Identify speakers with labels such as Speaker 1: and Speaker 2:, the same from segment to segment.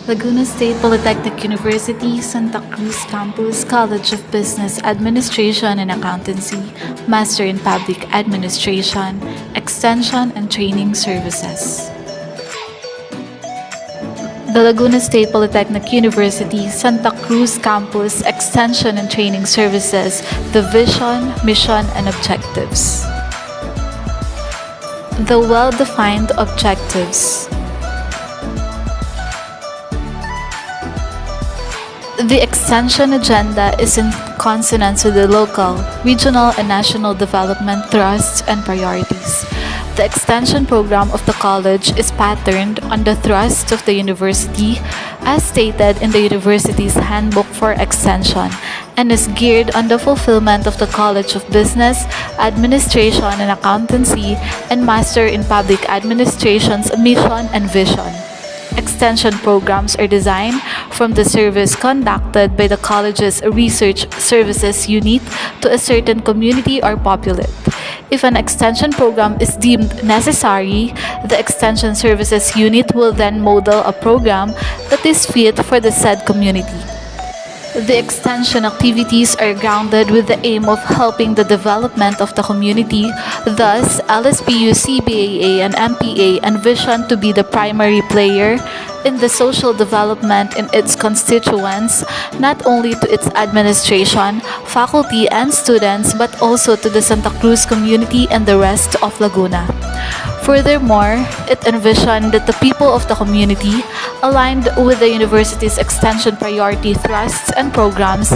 Speaker 1: Laguna State Polytechnic University, Santa Cruz Campus, College of Business Administration and Accountancy, Master in Public Administration, Extension and Training Services. The Laguna State Polytechnic University, Santa Cruz Campus, Extension and Training Services, the vision, mission, and objectives. The well-defined objectives. The extension agenda is in consonance with the local, regional, and national development thrusts and priorities. The extension program of the college is patterned on the thrust of the university as stated in the university's handbook for extension and is geared on the fulfillment of the College of Business, Administration and Accountancy and Master in Public Administration's mission and vision. Extension programs are designed from the service conducted by the college's research services unit to a certain community or populate. If an extension program is deemed necessary, the extension services unit will then model a program that is fit for the said community. The extension activities are grounded with the aim of helping the development of the community. Thus, LSPU, CBAA, and MPA envision to be the primary player in the social development in its constituents, not only to its administration, faculty, and students, but also to the Santa Cruz community and the rest of Laguna. Furthermore, it envisioned that the people of the community, aligned with the university's extension priority thrusts and programs,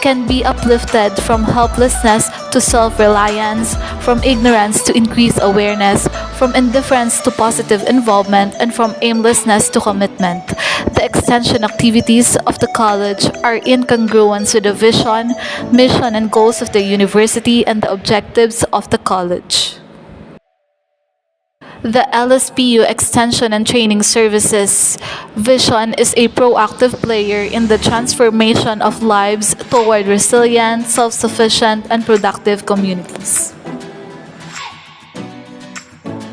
Speaker 1: can be uplifted from helplessness to self-reliance, from ignorance to increased awareness, from indifference to positive involvement, and from aimlessness to commitment. The extension activities of the college are in congruence with the vision, mission, and goals of the university and the objectives of the college. The LSPU Extension and Training Services vision is a proactive player in the transformation of lives toward resilient, self-sufficient, and productive communities.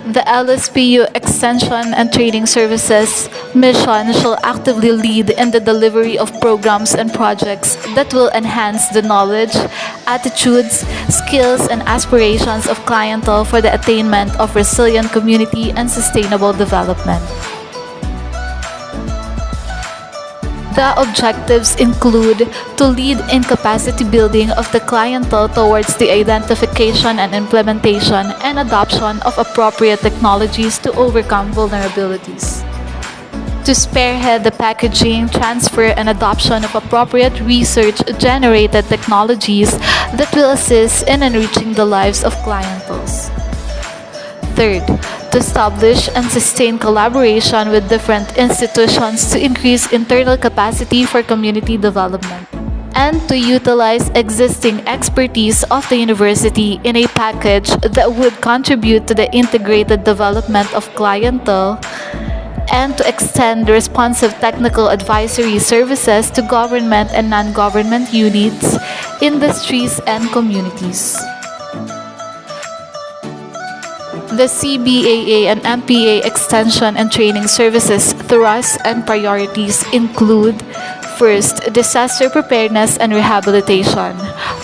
Speaker 1: The LSPU Extension and Training Services mission shall actively lead in the delivery of programs and projects that will enhance the knowledge, attitudes, skills, and aspirations of clientele for the attainment of resilient community and sustainable development. The objectives include to lead in capacity building of the clientele towards the identification and implementation and adoption of appropriate technologies to overcome vulnerabilities. To spearhead the packaging, transfer, and adoption of appropriate research-generated technologies that will assist in enriching the lives of clienteles. Third, to establish and sustain collaboration with different institutions to increase internal capacity for community development, and to utilize existing expertise of the university in a package that would contribute to the integrated development of clientele, and to extend responsive technical advisory services to government and non-government units, industries, and communities. The CBAA and MPA Extension and Training Services thrusts and priorities include: first, disaster preparedness and rehabilitation,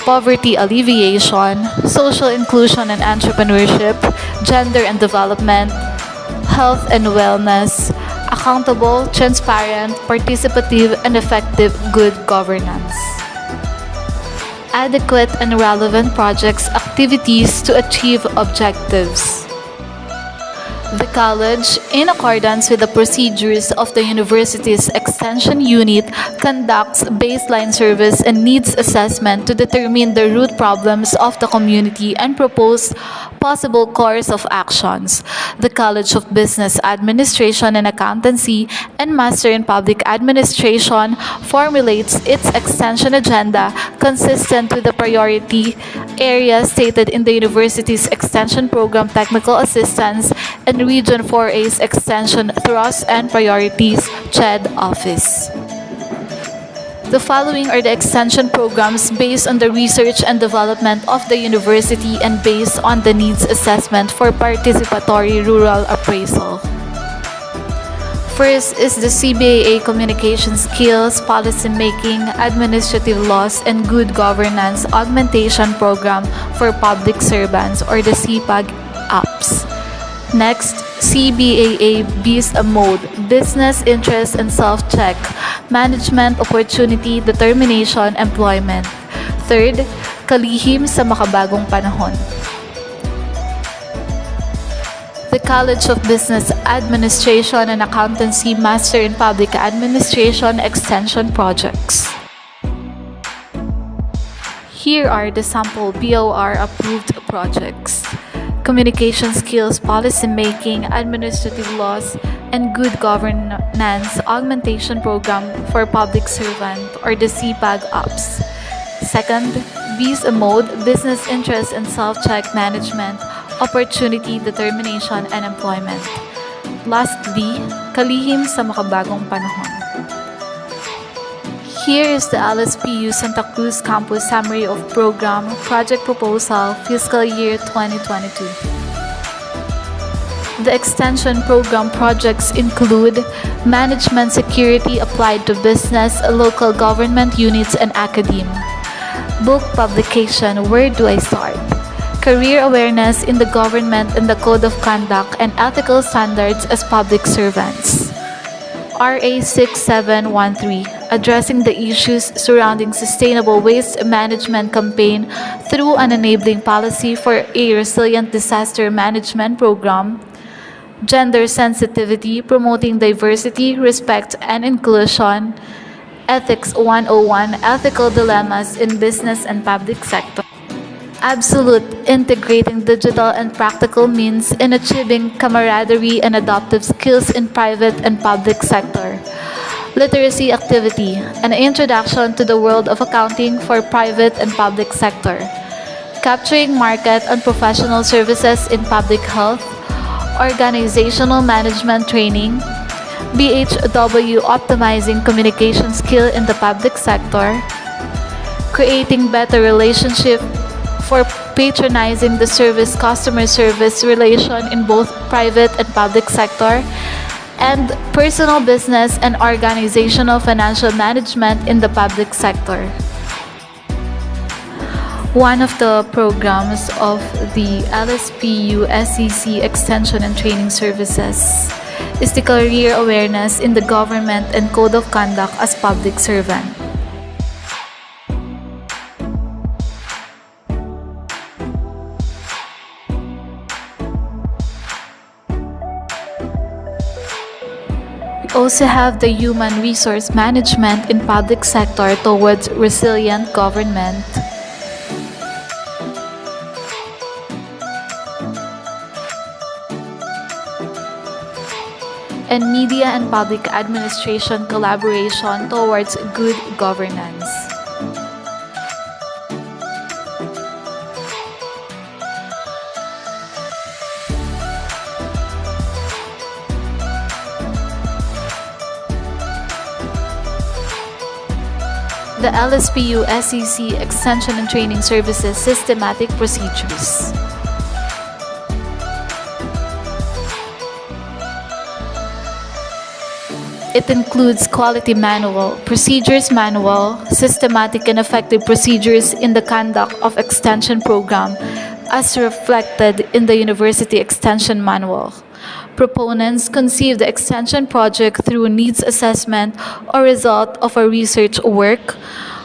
Speaker 1: poverty alleviation, social inclusion and entrepreneurship, gender and development, health and wellness, accountable, transparent, participative, and effective good governance. Adequate and relevant projects activities to achieve objectives. The college, in accordance with the procedures of the university's extension unit, conducts baseline service and needs assessment to determine the root problems of the community and propose possible course of actions. The College of Business Administration and Accountancy and Master in Public Administration formulates its extension agenda consistent with the priority areas stated in the university's extension program technical assistance and Region 4A's extension thrusts and priorities CHED office. The following are the extension programs based on the research and development of the university and based on the needs assessment for participatory rural appraisal. First is the CBAA Communication Skills, Policy Making, Administrative Laws, and Good Governance Augmentation Program for Public Servants, or the CPAG apps. Next, CBAA BIS Mode, Business Interest and Self-Check, Management Opportunity Determination Employment. Third, Kalihim sa Makabagong Panahon. The College of Business Administration and Accountancy Master in Public Administration Extension Projects. Here are the sample BOR approved projects: Communication Skills, Policy Making, Administrative Laws, and Good Governance Augmentation Program for Public Servant, or the CPAG apps. Second, BIS Mode, Business Interest and Self-Check Management, Opportunity Determination and Employment. Lastly, Kalihim sa Makabagong Panahon. Here is the LSPU Santa Cruz Campus Summary of Program, Project Proposal, Fiscal Year 2022. The Extension Program projects include Management Security applied to business, local government units, and academe. Book publication, Where Do I Start? Career awareness in the government and the code of conduct and ethical standards as public servants. RA 6713, addressing the issues surrounding sustainable waste management campaign through an enabling policy for a resilient disaster management program. Gender sensitivity, promoting diversity, respect, and inclusion. Ethics 101, ethical dilemmas in business and public sector. Absolute, integrating digital and practical means in achieving camaraderie and adaptive skills in private and public sector. Literacy activity, an introduction to the world of accounting for private and public sector. Capturing market and professional services in public health. Organizational management training. BHW, optimizing communication skill in the public sector. Creating better relationship for patronizing the service customer service relation in both private and public sector, and personal business and organizational financial management in the public sector. One of the programs of the LSPU SEC Extension and Training Services is the career awareness in the government and code of conduct as public servant. We also have the human resource management in public sector towards resilient government. And media and public administration collaboration towards good governance. The LSPU SEC Extension and Training Services Systematic Procedures. It includes Quality Manual, Procedures Manual, Systematic and Effective Procedures in the Conduct of Extension Program as reflected in the University Extension Manual. Proponents conceive the extension project through needs assessment or result of a research work.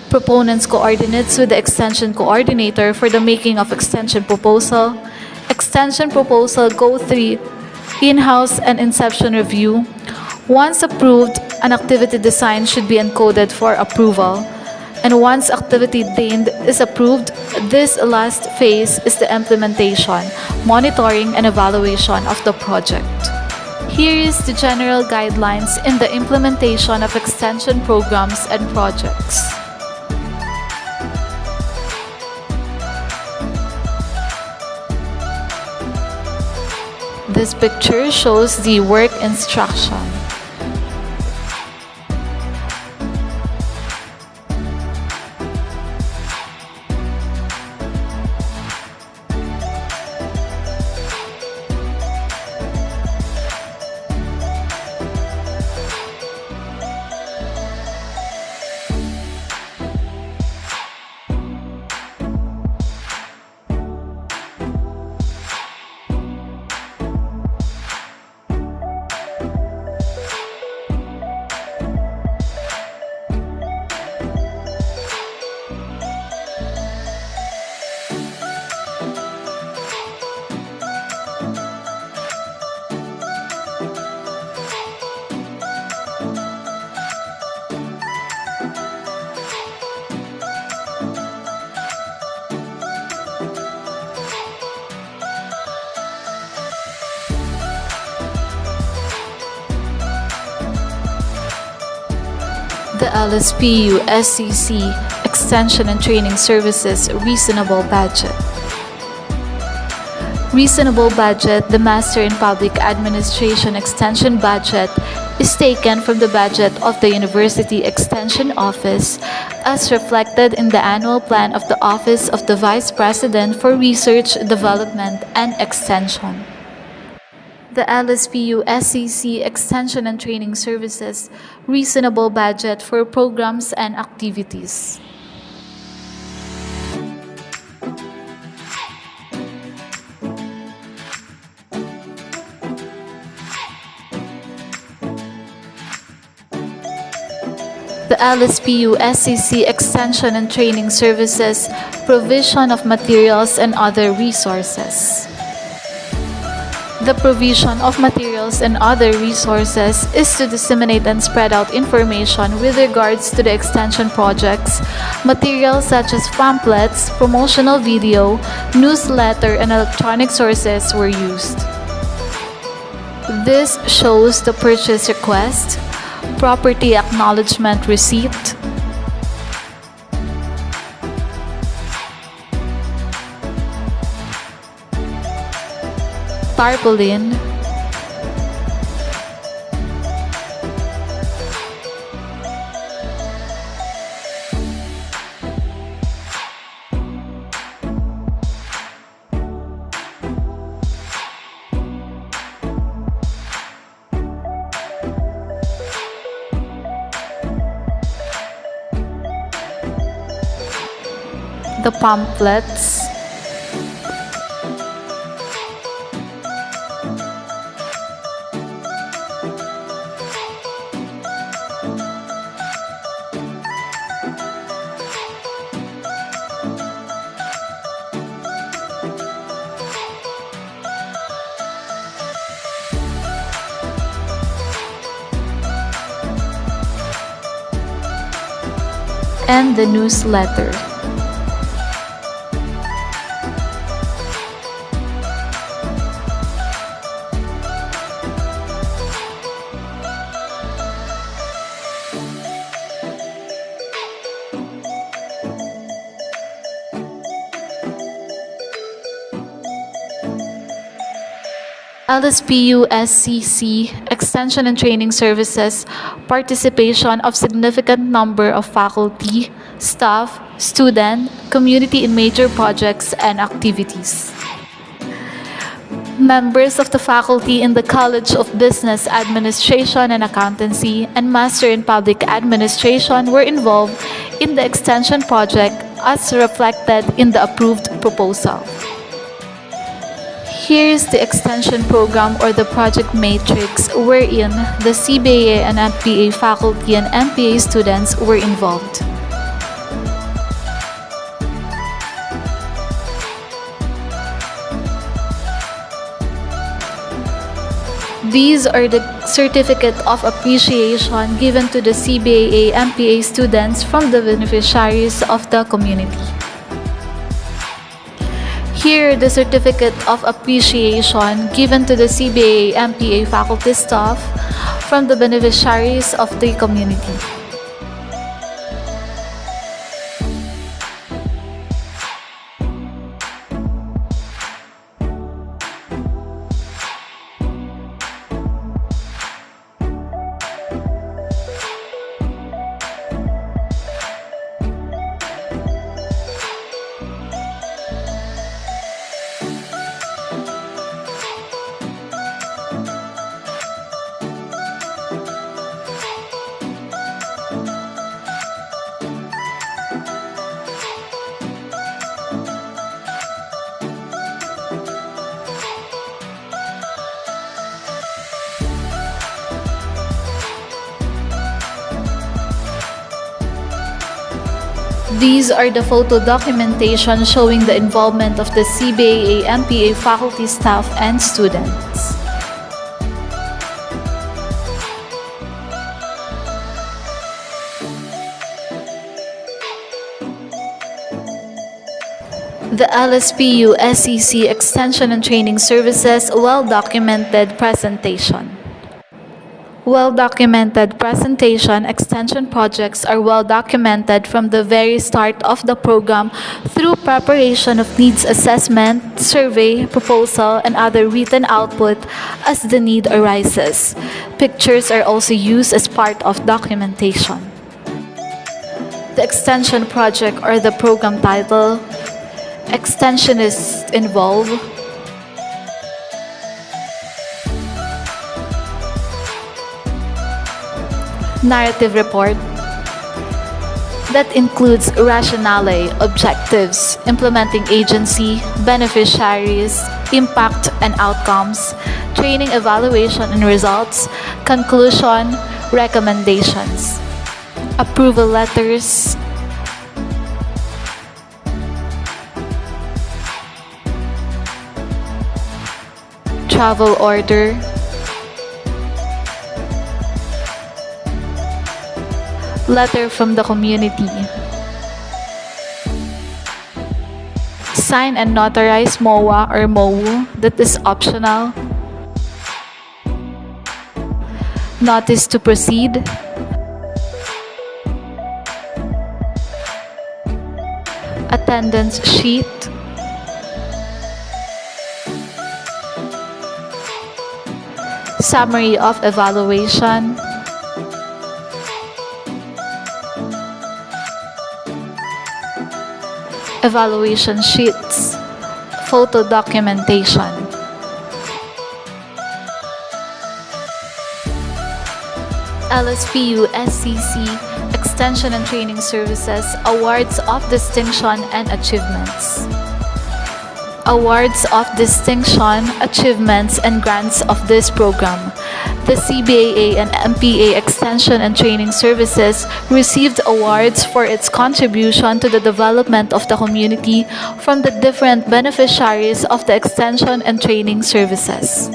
Speaker 1: Proponents coordinates with the extension coordinator for the making of extension proposal. Extension proposal go through in-house and inception review. Once approved, an activity design should be encoded for approval. And once activity deemed is approved, this last phase is the implementation, monitoring, and evaluation of the project. Here is the general guidelines in the implementation of extension programs and projects. This picture shows the work instruction. The LSPU SCC Extension and Training Services Reasonable Budget. Reasonable budget, the Master in Public Administration Extension budget, is taken from the budget of the University Extension Office as reflected in the annual plan of the Office of the Vice President for Research, Development, and Extension. The LSPU SCC Extension and Training Services reasonable budget for programs and activities. The LSPU SCC Extension and Training Services provision of materials and other resources. The provision of materials and other resources is to disseminate and spread out information with regards to the extension projects. Materials such as pamphlets, promotional video, newsletter, and electronic sources were used. This shows the purchase request, property acknowledgement receipt, tarpaulin, the pamphlets, and the newsletter. LSPU SCC Extension and Training Services participation of significant number of faculty, staff, student, community in major projects and activities. Members of the faculty in the College of Business Administration and Accountancy and Master in Public Administration were involved in the extension project as reflected in the approved proposal. Here is the extension program or the project matrix wherein the CBAA and MPA faculty and MPA students were involved. These are the certificate of appreciation given to the CBAA MPA students from the beneficiaries of the community. Here, the certificate of appreciation given to the CBAA MPA faculty staff from the beneficiaries of the community. These are the photo documentation showing the involvement of the CBAA MPA faculty, staff, and students. The LSPU SCC Extension and Training Services well-documented presentation. Well-documented presentation extension projects are well-documented from the very start of the program through preparation of needs assessment, survey, proposal, and other written output as the need arises. Pictures are also used as part of documentation. The extension project or the program title, extentionists involve narrative report that includes rationale, objectives, implementing agency, beneficiaries, impact and outcomes, training evaluation and results, conclusion, recommendations, approval letters, travel order, letter from the community, sign and notarize MOA or MOU that is optional, notice to proceed, attendance sheet, summary of evaluation, evaluation sheets, photo documentation. LSPU SCC Extension and Training Services Awards of Distinction and Achievements. Awards of Distinction, Achievements, and Grants of this program. The CBAA and MPA Extension and Training Services received awards for its contribution to the development of the community from the different beneficiaries of the Extension and Training Services.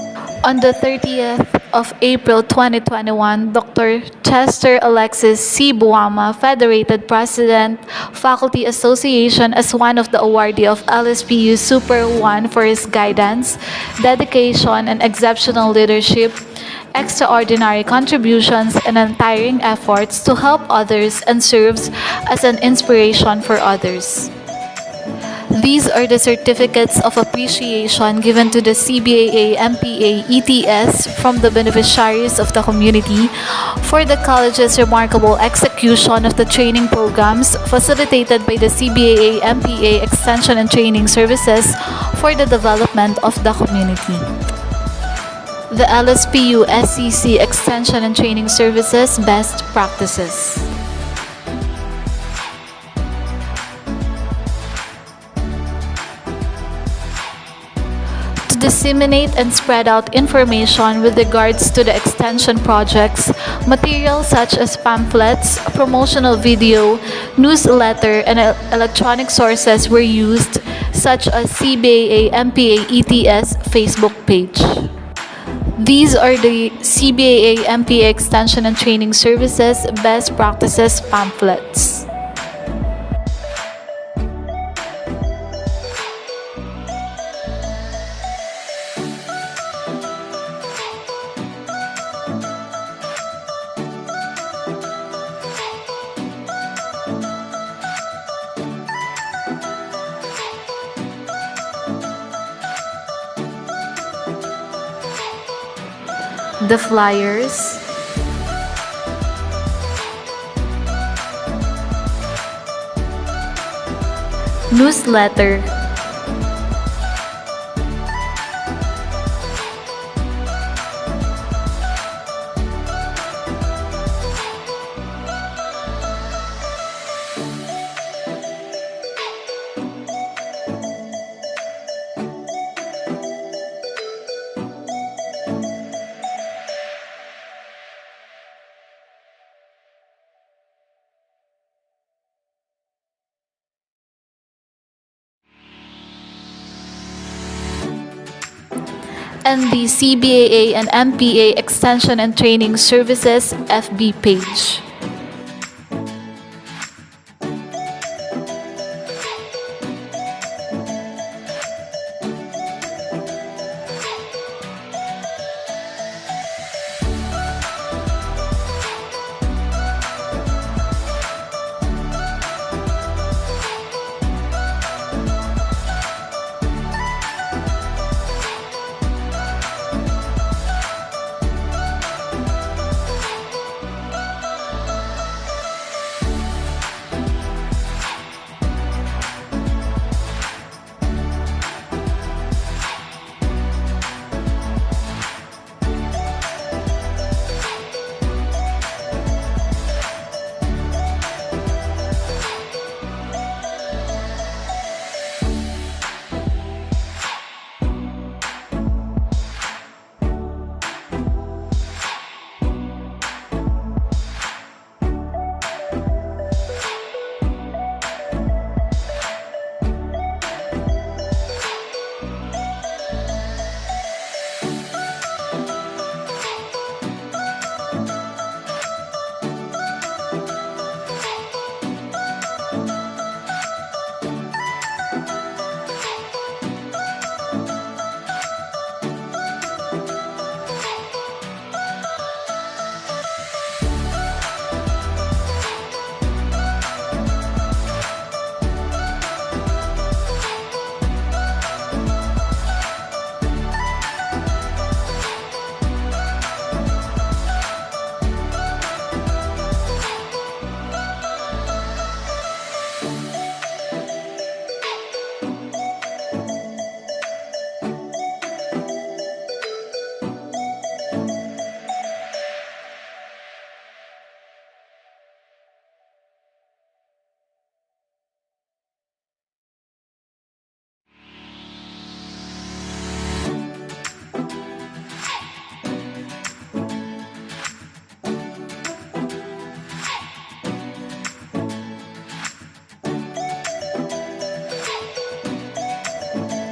Speaker 1: On the 30th of April 2021, Dr. Chester Alexis C. Buama, Federated President, Faculty Association, as one of the awardee of LSPU Super 1 for his guidance, dedication, and exceptional leadership, extraordinary contributions, and untiring efforts to help others and serves as an inspiration for others. These are the certificates of appreciation given to the CBAA, MPA, ETS from the beneficiaries of the community for the college's remarkable execution of the training programs facilitated by the CBAA, MPA Extension and Training Services for the development of the community. The LSPU SCC Extension and Training Services Best Practices. Disseminate and spread out information with regards to the extension projects, materials such as pamphlets, promotional video, newsletter, and electronic sources were used, such as CBAA, MPA, ETS Facebook page. These are the CBAA, MPA Extension and Training Services Best Practices pamphlets. The flyers, newsletter, and the CBAA and MPA Extension and Training Services FB page.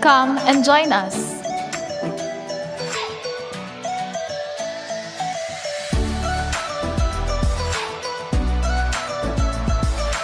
Speaker 1: Come and join us.